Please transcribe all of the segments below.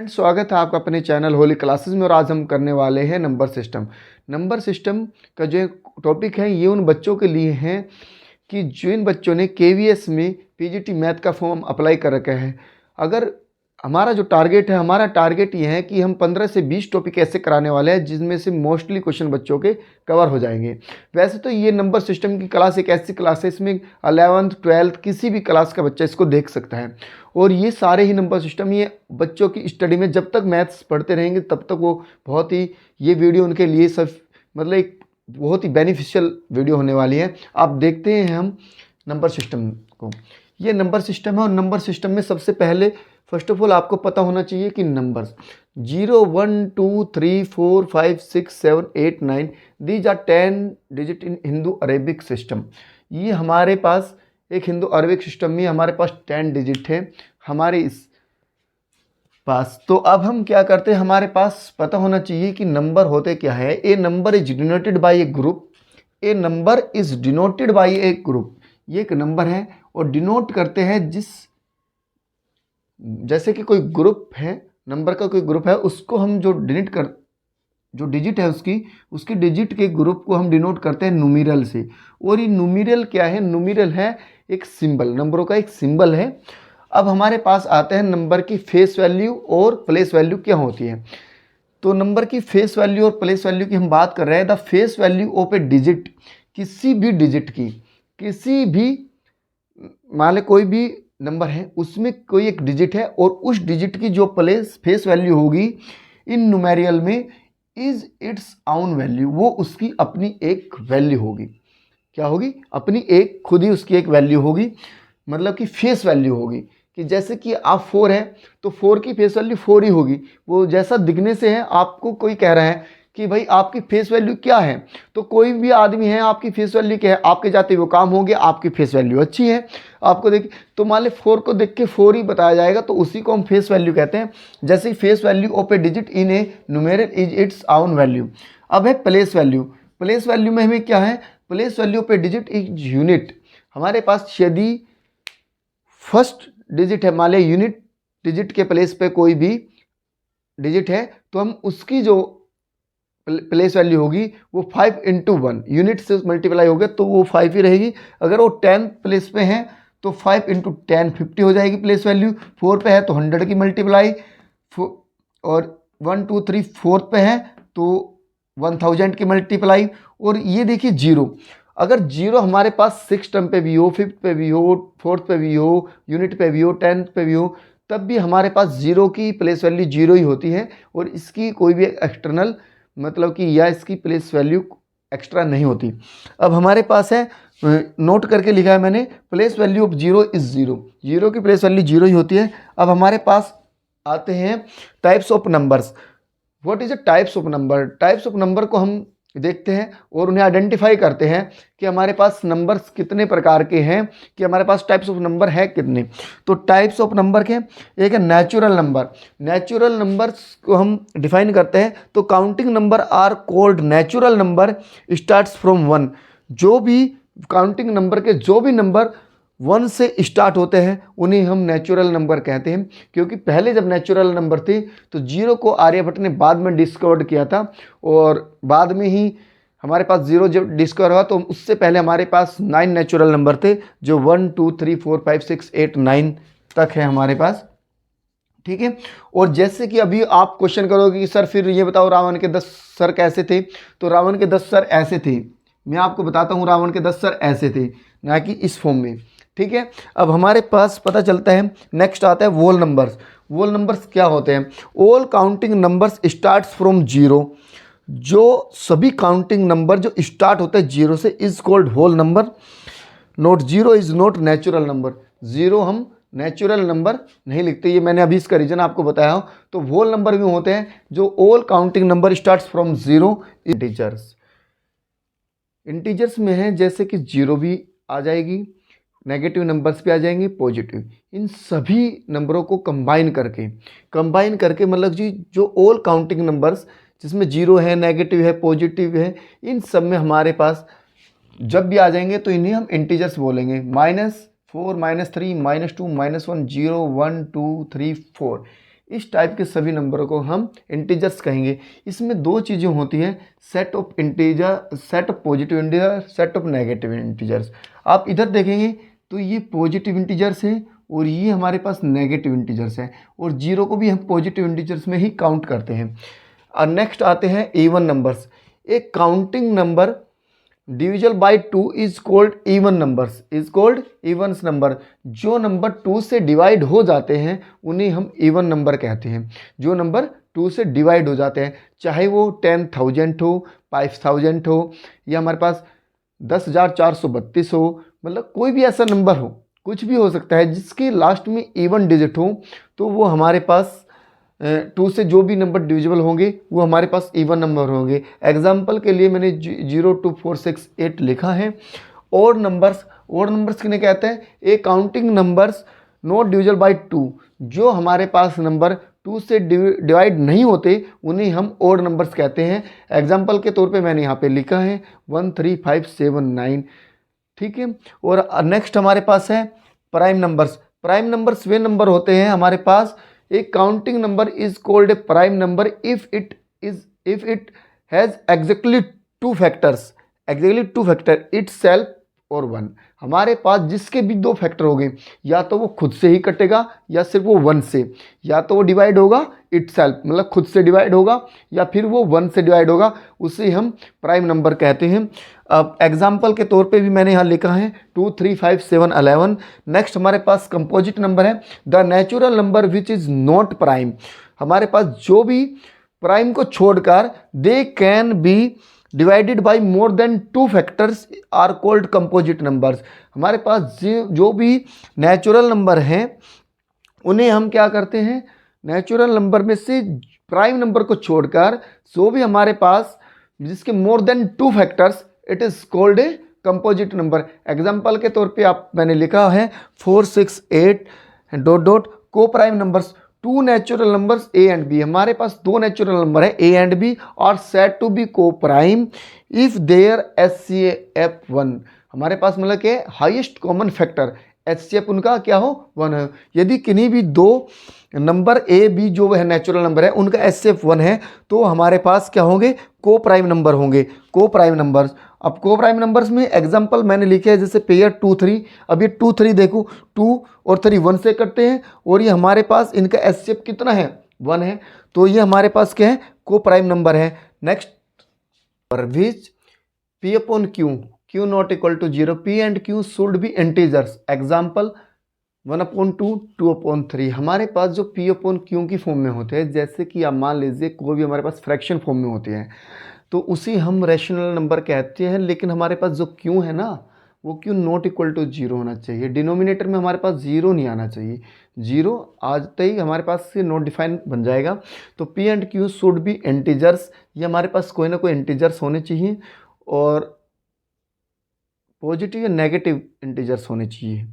Friends, स्वागत है आपका अपने चैनल होली क्लासेस में। और आज हम करने वाले हैं नंबर सिस्टम। नंबर सिस्टम का जो टॉपिक है ये उन बच्चों के लिए है कि जिन बच्चों ने केवीएस में पीजीटी मैथ का फॉर्म अप्लाई कर रखा है। अगर हमारा जो टारगेट है, हमारा टारगेट ये है कि हम 15 से 20 टॉपिक ऐसे कराने वाले हैं जिसमें से मोस्टली क्वेश्चन बच्चों के कवर हो जाएंगे। वैसे तो ये नंबर सिस्टम की क्लास एक ऐसी क्लास है, इसमें 11th 12th किसी भी क्लास का बच्चा इसको देख सकता है। और ये सारे ही नंबर सिस्टम ये बच्चों की स्टडी में जब तक मैथ्स पढ़ते रहेंगे तब तक वो बहुत ही, ये वीडियो उनके लिए सब मतलब एक बहुत ही बेनिफिशियल वीडियो होने वाली है। आप देखते हैं हम नंबर सिस्टम को। ये नंबर सिस्टम है और नंबर सिस्टम में सबसे पहले फर्स्ट ऑफ ऑल आपको पता होना चाहिए कि नंबर्स 0 1 2 3 4 5 6 7 8 9 दीज आर 10 डिजिट इन हिंदू अरेबिक सिस्टम। ये हमारे पास एक हिंदू अरबिक सिस्टम में हमारे पास 10 डिजिट है हमारे इस पास। तो अब हम क्या करते हैं, हमारे पास पता होना चाहिए कि नंबर होते क्या है। A number is denoted by a group. A number is denoted by a group. ये एक नंबर है और डिनोट करते हैं जैसे कि कोई ग्रुप है, नंबर का कोई ग्रुप है, उसको हम जो डिजिट है उसकी डिजिट के ग्रुप को हम डिनोट करते हैं न्यूमेरल से। और ये न्यूमेरल क्या है? न्यूमेरल है एक सिंबल, नंबरों का एक सिंबल है। अब हमारे पास आते हैं नंबर की फेस वैल्यू और प्लेस वैल्यू क्या होती है। तो नंबर की फेस वैल्यू और प्लेस वैल्यू की हम बात कर रहे हैं। The face value of a digit, किसी भी डिजिट की, किसी भी मान ले कोई भी नंबर है उसमें कोई एक डिजिट है और उस डिजिट की जो फेस वैल्यू होगी इन न्यूमेरियल में इज इट्स आउन वैल्यू, वो उसकी अपनी एक वैल्यू होगी। क्या होगी? अपनी एक, खुद ही उसकी एक वैल्यू होगी, मतलब कि फेस वैल्यू होगी। कि जैसे कि आप 4 है तो 4 की फेस वैल्यू 4 ही होगी। वो जैसा दिखने से है, आपको कोई कह रहा है कि भाई आपकी फेस वैल्यू क्या है, तो कोई भी आदमी है आपकी फेस वैल्यू क्या है, आपके जाते वो काम हो गया, आपकी फेस वैल्यू अच्छी है। आपको देख तो मान ले 4 को देख के 4 ही बताया जाएगा, तो उसी को हम फेस वैल्यू कहते हैं। जैसे ही face value of a digit in a numeral is its own value. अब है प्लेस वैल्यू। प्लेस वैल्यू में हमें क्या है? Place value of a digit is unit. हमारे पास यदि फर्स्ट डिजिट है, मान ले यूनिट डिजिट के प्लेस पे कोई भी डिजिट है, तो हम उसकी जो प्लेस वैल्यू होगी वो 5 × 1 यूनिट से मल्टीप्लाई हो गया तो वो 5 ही रहेगी। अगर वो 10 प्लेस पे है तो 5 × 10 50 हो जाएगी प्लेस वैल्यू। 4 पे है तो 100 की मल्टीप्लाई, और 1 2 3 4 पे है तो 1000 की मल्टीप्लाई। और ये देखिए 0, अगर 0 हमारे पास 6 टर्म पे भी हो, 5th पे भी हो, 4th पे भी हो, यूनिट पे भी हो, 10th पे भी हो, तब भी हमारे पास 0 की प्लेस वैल्यू 0 ही होती है और इसकी कोई भी एक्सटर्नल मतलब कि या इसकी प्लेस वैल्यू एक्स्ट्रा नहीं होती। अब हमारे पास है, नोट करके लिखा है मैंने, प्लेस वैल्यू ऑफ 0 इज 0। 0 की प्लेस वैल्यू 0 ही होती है। अब हमारे पास आते हैं types of numbers. What is a types of number? Types of number को हम देखते हैं और उन्हें आइडेंटिफाई करते हैं कि हमारे पास नंबर्स कितने प्रकार के हैं, कि हमारे पास टाइप्स ऑफ नंबर है कितने। तो टाइप्स ऑफ नंबर के एक है नेचुरल नंबर। नेचुरल नंबर्स को हम डिफाइन करते हैं तो counting number are called natural number starts from 1। जो भी काउंटिंग नंबर के जो भी नंबर 1 से स्टार्ट होते हैं उन्हें हम नेचुरल नंबर कहते हैं। क्योंकि पहले जब नेचुरल नंबर थे तो 0 को आर्यभट्ट ने बाद में डिस्कवर किया था और बाद में ही हमारे पास 0 जब डिस्कवर हुआ तो उससे पहले हमारे पास 9 नेचुरल नंबर थे, जो 1 2 3 4 5 6 8 9 तक है हमारे पास। ठीक है। और जैसे कि अभी आप क्वेश्चन करोगे कि सर फिर ये बताओ रावण के 10 सर कैसे थे, तो रावण के 10 सर ऐसे थे। मैं आपको बताता हूँ, रावण के 10 सर ऐसे थे, ना कि इस फॉर्म में। ठीक है। अब हमारे पास पता चलता है, नेक्स्ट आता है वोल नंबर्स। वोल नंबर्स क्या होते हैं? All counting numbers starts from 0। जो सभी काउंटिंग नंबर जो स्टार्ट होते हैं 0 से is called whole number. Note 0 is not natural number. 0 हम नेचुरल नंबर नहीं लिखते, ये मैंने अभी इसका रीजन आपको बताया हूँ। तो होल नंबर भी होते हैं जो all counting number starts from 0। Integers, integers में है जैसे कि 0 भी आ जाएगी, नेगेटिव नंबर्स भी आ जाएंगे, पॉजिटिव। इन सभी नंबरों को कंबाइन करके मतलब जी जो ऑल काउंटिंग नंबर्स जिसमें 0 है, नेगेटिव है, पॉजिटिव है, इन सब में हमारे पास जब भी आ जाएंगे तो इन्हें हम इंटीजर्स बोलेंगे। -4 -3 -2 -1 0 1 2 3 4 इस टाइप के सभी नंबरों को हम इंटीजर्स कहेंगे। इसमें दो चीज़ें होती हैं, set of integer, set of positive integer, set of negative integers. आप इधर देखेंगे तो ये पॉजिटिव इंटीजर्स हैं और ये हमारे पास नेगेटिव इंटीजर्स हैं, और जीरो को भी हम पॉजिटिव इंटीजर्स में ही काउंट करते हैं। और नेक्स्ट आते हैं इवन नंबर्स। एक counting number divisible by 2 is called even numbers, is called evens number. जो नंबर 2 से डिवाइड हो जाते हैं उन्हें हम इवन नंबर कहते हैं। जो नंबर 2 से डिवाइड हो जाते हैं, चाहे वो 10,000 हो, 5,000 हो, या हमारे पास 10,432 हो, मतलब कोई भी ऐसा नंबर हो, कुछ भी हो सकता है जिसके लास्ट में इवन डिजिट हो, तो वो हमारे पास 2 से जो भी नंबर डिविजिबल होंगे वो हमारे पास इवन नंबर होंगे। एग्जाम्पल के लिए मैंने 0 2 4 6 8 लिखा है। और नंबर्स किन्हें कहते हैं? A counting numbers not divisible by 2। जो हमारे पास नंबर 2 से डिवाइड नहीं होते उन्हें हम ओड नंबर्स कहते हैं। एग्जाम्पल के तौर पे मैंने यहाँ पे लिखा है 1 3 5 7 9, ठीक है। और नेक्स्ट हमारे पास है प्राइम नंबर्स। प्राइम नंबर्स वे नंबर होते हैं हमारे पास, A counting number is called a prime number if it has exactly two factors, itself और 1। हमारे पास जिसके भी 2 फैक्टर हो गए, या तो वो खुद से ही कटेगा या सिर्फ वो 1 से, या तो वो डिवाइड होगा itself मतलब खुद से डिवाइड होगा, या फिर वो 1 से डिवाइड होगा, उसे हम प्राइम नंबर कहते हैं। अब एग्जाम्पल के तौर पे भी मैंने यहाँ लिखा है 2 3 5 7 11। नेक्स्ट हमारे पास कंपोजिट नंबर है, the natural number which is not prime. हमारे पास जो भी प्राइम को छोड़कर they can be divided by more than 2 factors are called composite numbers. हमारे पास जो भी नेचुरल नंबर हैं उन्हें हम क्या करते हैं, नेचुरल नंबर में से प्राइम नंबर को छोड़कर जो भी हमारे पास जिसके more than 2 factors, it is called a composite number. Example के तौर पे मैंने लिखा है 4 6 8 dot dot coprime numbers, 2 natural numbers a and b. हमारे पास 2 नेचुरल नंबर है ए एंड बी और set to be coprime if there HCF 1। हमारे पास मतलब कि हाईएस्ट कॉमन फैक्टर HCF उनका क्या हो, 1 है। यदि किन्हीं भी 2 नंबर ए बी जो वह नेचुरल नंबर है उनका HCF 1 है तो हमारे पास क्या होंगे, को प्राइम नंबर होंगे, को प्राइम नंबर्स। अब को प्राइम नंबर्स में एग्जांपल मैंने लिखे हैं, जैसे पेयर 2 3। अब ये 2 3 देखो, 2 और 3 1 से करते हैं और ये हमारे पास इनका HCF कितना है, 1 है, तो ये हमारे पास क्या है, को प्राइम नंबर है। Next which P upon Q not equal to 0, P and Q should be integers. Example 1/2 2/3। हमारे पास जो P अपॉन Q की फॉर्म में होते हैं, जैसे कि आप मान लीजिए कोई भी हमारे पास फ्रैक्शन फॉर्म में होते हैं तो उसी हम रैशनल नंबर कहते हैं, लेकिन हमारे पास जो Q है ना वो Q नॉट इक्वल टू 0 होना चाहिए। डिनोमिनेटर में हमारे पास 0 नहीं आना चाहिए, 0 आते ही हमारे पास से नॉट डिफाइन बन जाएगा। तो P and Q should be integers, ये हमारे पास कोई ना कोई इंटीजर्स होने चाहिए और पॉजिटिव या नेगेटिव इंटीजर्स होने चाहिए।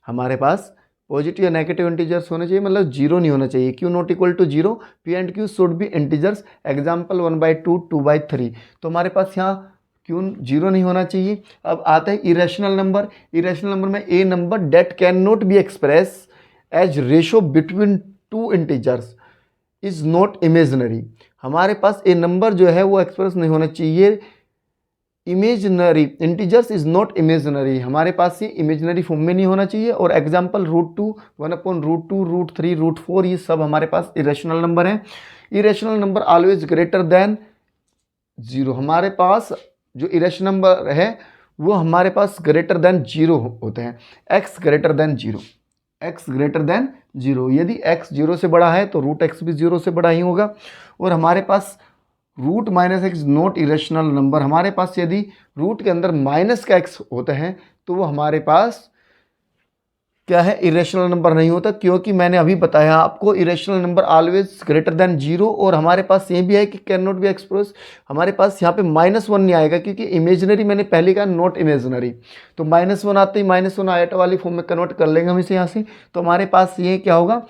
हमारे पास पॉजिटिव या नेगेटिव इंटीजर्स होने चाहिए, मतलब 0 नहीं होना चाहिए। Q not equal to 0, P and Q should be integers. Example 1/2 2/3। तो हमारे पास यहाँ Q 0 नहीं होना चाहिए। अब आता है इरेशनल नंबर। इरेशनल नंबर में a number that can not be express as ratio between 2 integers is not imaginary. हमारे पास ए नंबर जो है वो एक्सप्रेस नहीं होना चाहिए imaginary, integers is not imaginary. हमारे पास ये इमेजनरी फॉर्म में नहीं होना चाहिए। और एग्जाम्पल √2 1/√2 √3 √4 ये सब हमारे पास इरेशनल नंबर हैं। Irrational number always greater than 0। हमारे पास जो इरेशनल नंबर है वो हमारे पास ग्रेटर देन 0 होते हैं। x greater than 0, x greater than 0। यदि x 0 से बड़ा है तो √x भी 0 से बड़ा ही होगा। और हमारे पास root minus x not irrational number. हमारे पास यदि रूट के अंदर माइनस का x होता है तो वो हमारे पास क्या है, इरेशनल नंबर नहीं होता, क्योंकि मैंने अभी बताया आपको irrational number always greater than 0। और हमारे पास ये भी है कि कैन नॉट बी एक्सप्रेस, हमारे पास यहाँ पे -1 नहीं आएगा क्योंकि इमेजनरी मैंने पहले कहा नॉट इमेजनरी। तो -1 आते ही -1 आयटा वाली फॉर्म में कन्वर्ट कर लेंगे हम इसे यहाँ से। तो हमारे पास ये क्या होगा,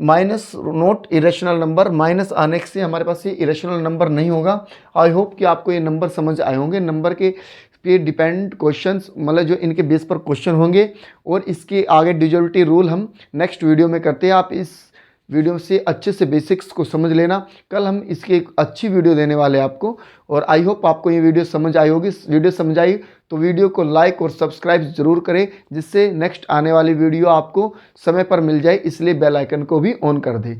minus not irrational number, minus आने से हमारे पास ये इरेशनल नंबर नहीं होगा। आई होप कि आपको ये नंबर समझ आए होंगे। नंबर के पे डिपेंड क्वेश्चंस, मतलब जो इनके बेस पर क्वेश्चन होंगे। और इसके आगे डिविजिबिलिटी रूल हम नेक्स्ट वीडियो में करते हैं। आप इस वीडियो से अच्छे से बेसिक्स को समझ लेना। कल हम इसकी एक अच्छी वीडियो देने वाले हैं आपको, और आई होप आपको ये वीडियो समझ आई होगी। वीडियो समझ आई तो वीडियो को लाइक और सब्सक्राइब जरूर करें, जिससे नेक्स्ट आने वाली वीडियो आपको समय पर मिल जाए, इसलिए बेल आइकन को भी ऑन कर दें।